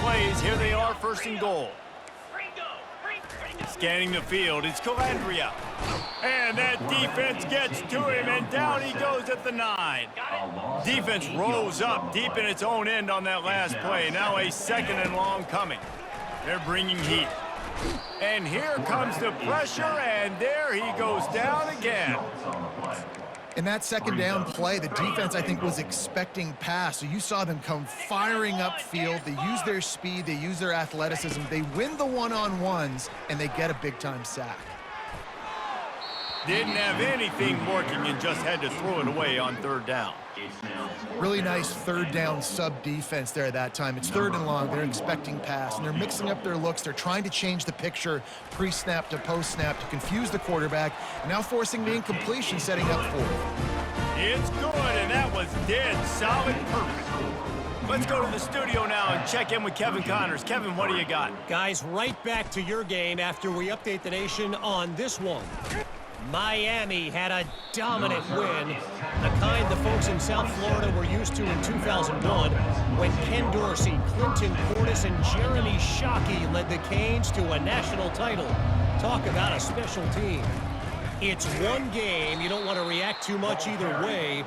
plays. Here they are, first and goal. Scanning the field, it's Calandria. And that defense gets to him, and down he goes at the 9. Defense rolls up deep in its own end on that last play. Now a second and long coming. They're bringing heat. And here comes the pressure, and there he goes down again. In that second down play, the defense, I think, was expecting pass. So you saw them come firing upfield. They use their speed. They use their athleticism. They win the one-on-ones, and they get a big-time sack. Didn't have anything working and just had to throw it away on third down. Really nice third down sub-defense there that time. It's third and long. They're expecting pass, and they're mixing up their looks. They're trying to change the picture pre-snap to post-snap to confuse the quarterback, and now forcing the incompletion, setting up fourth. It's good, and that was dead solid perfect. Let's go to the studio now and check in with Kevin Connors. Kevin, what do you got? Guys, right back to your game after we update the nation on this one. Miami had a dominant win, the kind the folks in South Florida were used to in 2001 when Ken Dorsey, Clinton Portis, and Jeremy Shockey led the Canes to a national title. Talk about a special team. It's one game. You don't want to react too much either way,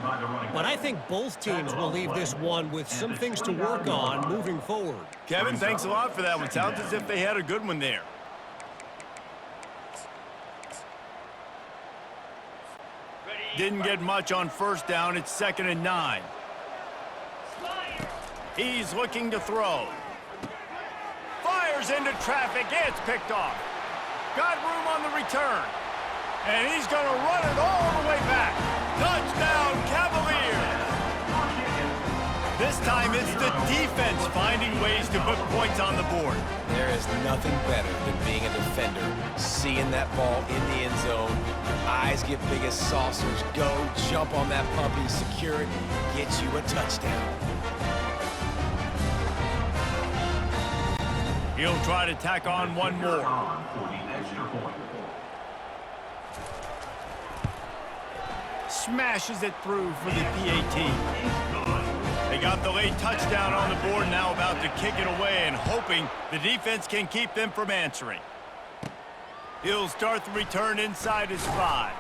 but I think both teams will leave this one with some things to work on moving forward. Kevin, thanks a lot for that one. Sounds as if they had a good one there. Didn't get much on first down. It's 2nd and 9. He's looking to throw. Fires into traffic. It's picked off. Got room on the return. And he's going to run it all the way back. Touchdown, Cavaliers. This time it's the defense finding ways to put points on the board. There is nothing better than being a defender, seeing that ball in the end zone. Your eyes get big as saucers. Go, jump on that puppy, secure it, get you a touchdown. He'll try to tack on one more. Smashes it through for the PAT. They got the late touchdown on the board, now about to kick it away and hoping the defense can keep them from answering. He'll start the return inside his 5.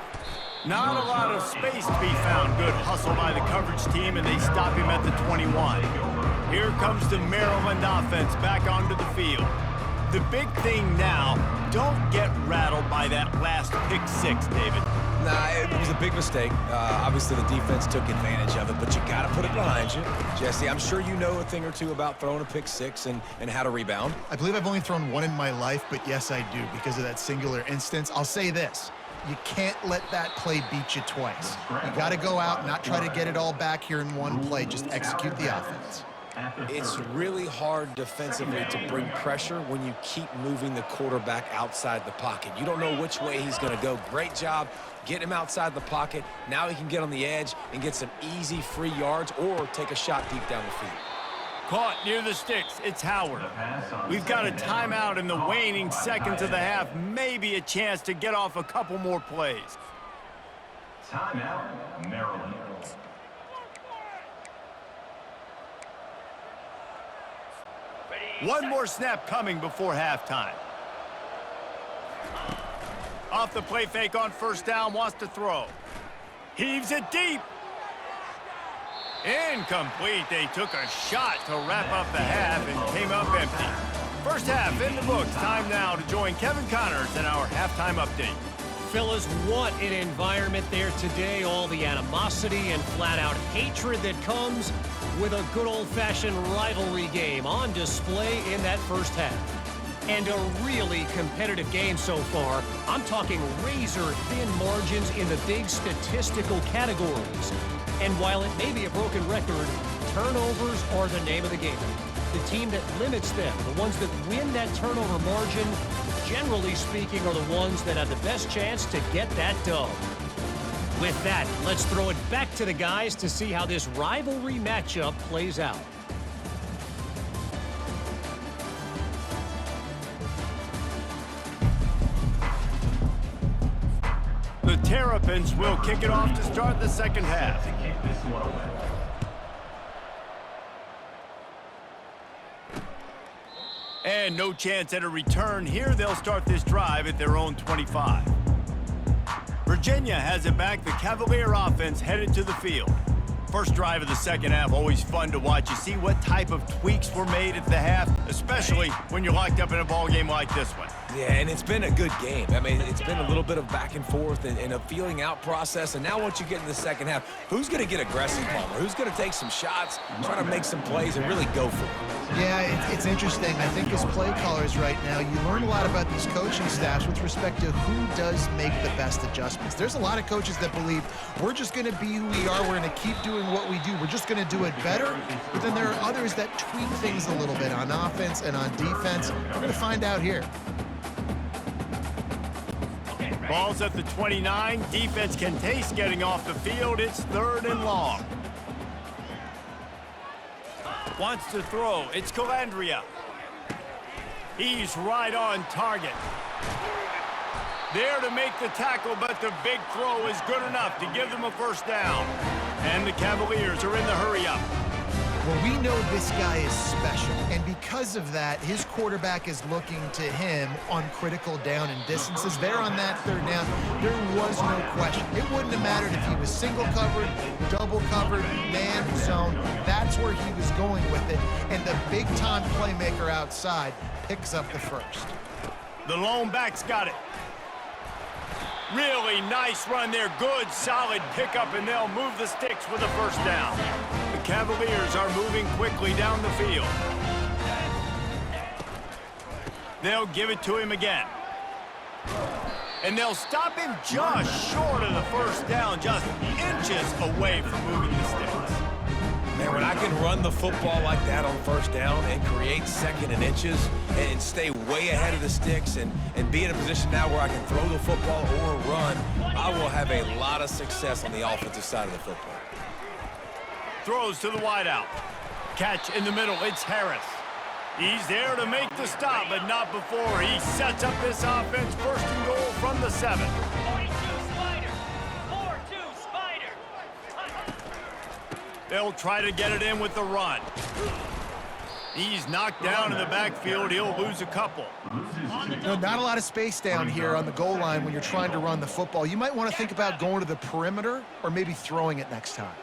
Not a lot of space to be found. Good hustle by the coverage team, and they stop him at the 21. Here comes the Maryland offense back onto the field. The big thing now, don't get rattled by that last pick 6, David. Nah, it was a big mistake. Obviously, the defense took advantage of it, but you got to put it behind you. Jesse, I'm sure you know a thing or two about throwing a pick 6 and how to rebound. I believe I've only thrown one in my life, but yes, I do because of that singular instance. I'll say this. You can't let that play beat you twice. You got to go out and not try to get it all back here in one play. Just execute the offense. It's really hard defensively to bring pressure when you keep moving the quarterback outside the pocket. You don't know which way he's going to go. Great job getting him outside the pocket. Now he can get on the edge and get some easy free yards or take a shot deep down the field. Caught near the sticks. It's Howard. We've got a timeout in the waning seconds of the half. Maybe a chance to get off a couple more plays. Timeout, Maryland. One more snap coming before halftime. Off the play fake on first down, wants to throw. Heaves it deep. Incomplete. They took a shot to wrap up the half and came up empty. First half in the books. Time now to join Kevin Connors in our halftime update. Fellas, what an environment there today. All the animosity and flat-out hatred that comes with a good old-fashioned rivalry game on display in that first half. And a really competitive game so far. I'm talking razor-thin margins in the big statistical categories. And while it may be a broken record, turnovers are the name of the game. The team that limits them, the ones that win that turnover margin, generally speaking, are the ones that have the best chance to get that dub. With that, let's throw it back to the guys to see how this rivalry matchup plays out. The Terrapins will kick it off to start the second half. And no chance at a return here. They'll start this drive at their own 25. Virginia has it back. The Cavalier offense headed to the field. First drive of the second half, always fun to watch. You see what type of tweaks were made at the half, especially when you're locked up in a ball game like this one. Yeah, and it's been a good game. I mean, it's been a little bit of back and forth and a feeling out process. And now once you get in the second half, who's going to get aggressive, Palmer? Who's going to take some shots, try to make some plays, and really go for it? Yeah, it's interesting. I think as play callers right now, you learn a lot about these coaching staffs with respect to who does make the best adjustments. There's a lot of coaches that believe we're just going to be who we are. We're going to keep doing what we do. We're just going to do it better. But then there are others that tweak things a little bit on offense and on defense. We're going to find out here. Ball's at the 29. Defense can taste getting off the field. It's 3rd and long. Wants to throw. It's Calandria. He's right on target. There to make the tackle, but the big throw is good enough to give them a first down. And the Cavaliers are in the hurry-up. Well, we know this guy is special, and because of that, his quarterback is looking to him on critical down and distances. There on that 3rd down, there was no question. It wouldn't have mattered if he was single covered, double covered, man zone. That's where he was going with it, and the big-time playmaker outside picks up the first. The lone back's got it. Really nice run there. Good, solid pickup, and they'll move the sticks with a first down. The Cavaliers are moving quickly down the field. They'll give it to him again. And they'll stop him just short of the first down, just inches away from moving the sticks. Man, when I can run the football like that on first down and create second and inches and stay way ahead of the sticks and be in a position now where I can throw the football or run, I will have a lot of success on the offensive side of the football. Throws to the wideout. Catch in the middle. It's Harris. He's there to make the stop, but not before. He sets up this offense 1st and goal from the 7. 42 Spider. 4-2 Spider. They'll try to get it in with the run. He's knocked down in the backfield. He'll lose a couple. No, not a lot of space down here on the goal line when you're trying to run the football. You might want to think about going to the perimeter or maybe throwing it next time.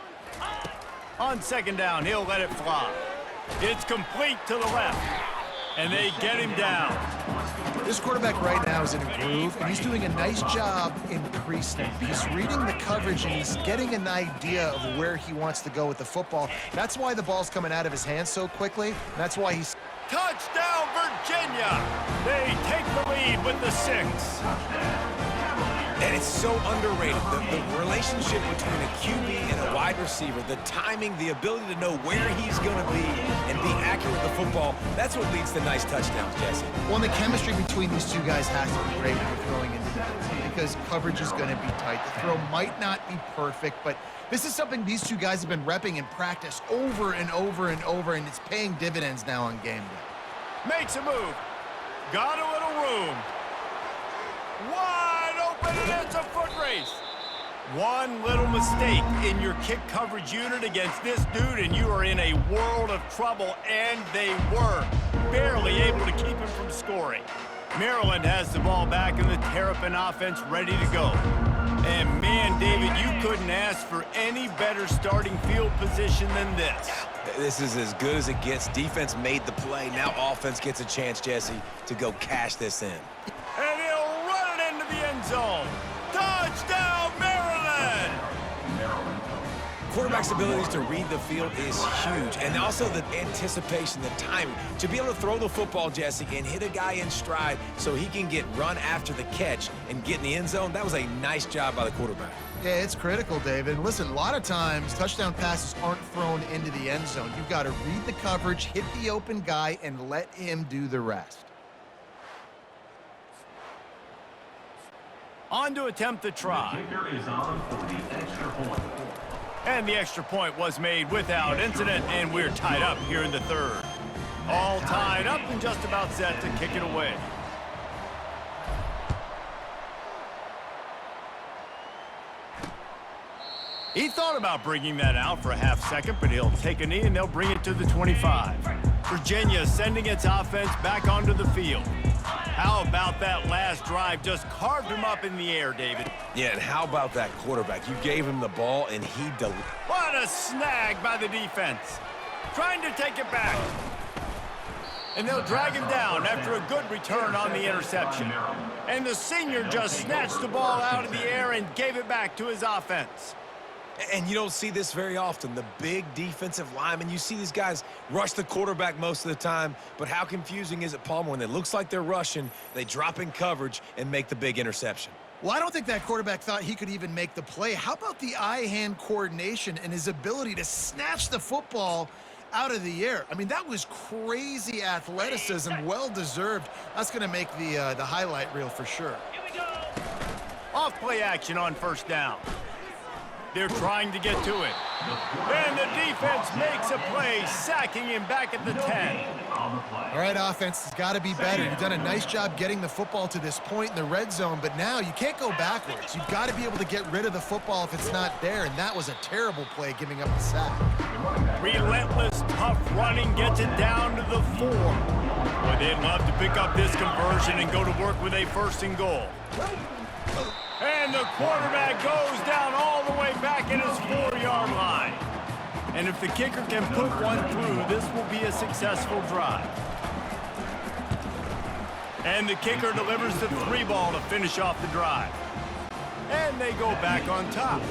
On 2nd down, he'll let it fly. It's complete to the left, and they get him down. This quarterback right now is in a groove, and he's doing a nice job in pre-snap. He's reading the coverage, and he's getting an idea of where he wants to go with the football. That's why the ball's coming out of his hands so quickly. That's why he's... Touchdown, Virginia! They take the lead with the 6. And it's so underrated. The relationship between a QB and a wide receiver, the timing, the ability to know where he's going to be and be accurate with the football, that's what leads to nice touchdowns, Jesse. Well, and the chemistry between these two guys has to be great when you're throwing into that because coverage is going to be tight. The throw might not be perfect, but this is something these two guys have been repping in practice over and over and over, and it's paying dividends now on game day. Makes a move. Got a little room. Wide open, and it's a foot race. One little mistake in your kick coverage unit against this dude, and you are in a world of trouble, and they were barely able to keep him from scoring. Maryland has the ball back, and the Terrapin offense ready to go. And man, David, you couldn't ask for any better starting field position than this. This is as good as it gets. Defense made the play. Now offense gets a chance, Jesse, to go cash this in. And he'll run it into the end zone. Touchdown, Maryland! Quarterback's abilities to read the field is huge, and also the anticipation, the timing. To be able to throw the football, Jesse, and hit a guy in stride so he can get run after the catch and get in the end zone, that was a nice job by the quarterback. Yeah, it's critical, David. And listen, a lot of times touchdown passes aren't thrown into the end zone. You've got to read the coverage, hit the open guy, and let him do the rest. On to attempt the try. And the extra point was made without incident, and we're tied up here in the 3rd. All tied up and just about set to kick it away. He thought about bringing that out for a half second, but he'll take a knee and they'll bring it to the 25. Virginia sending its offense back onto the field. How about that last drive? Just carved him up in the air, David. Yeah, and how about that quarterback? You gave him the ball, and he delivered. What a snag by the defense. Trying to take it back. And they'll drag him down after a good return on the interception. And the senior just snatched the ball out of the air and gave it back to his offense. And you don't see this very often. The big defensive linemen, you see these guys rush the quarterback most of the time, but how confusing is it, Palmer, when it looks like they're rushing, they drop in coverage and make the big interception? Well, I don't think that quarterback thought he could even make the play. How about the eye-hand coordination and his ability to snatch the football out of the air? I mean, that was crazy athleticism, well-deserved. That's going to make the highlight reel for sure. Here we go. Off play action on first down. They're trying to get to it. And the defense makes a play, sacking him back at the 10. All right, offense has got to be better. You've done a nice job getting the football to this point in the red zone, but now you can't go backwards. You've got to be able to get rid of the football if it's not there, and that was a terrible play, giving up the sack. Relentless, tough running gets it down to the 4. Boy, they'd love to pick up this conversion and go to work with a 1st and goal. And the quarterback goes down all the way back at his 4-yard line. And if the kicker can put one through, this will be a successful drive. And the kicker delivers the 3 ball to finish off the drive. And they go back on top.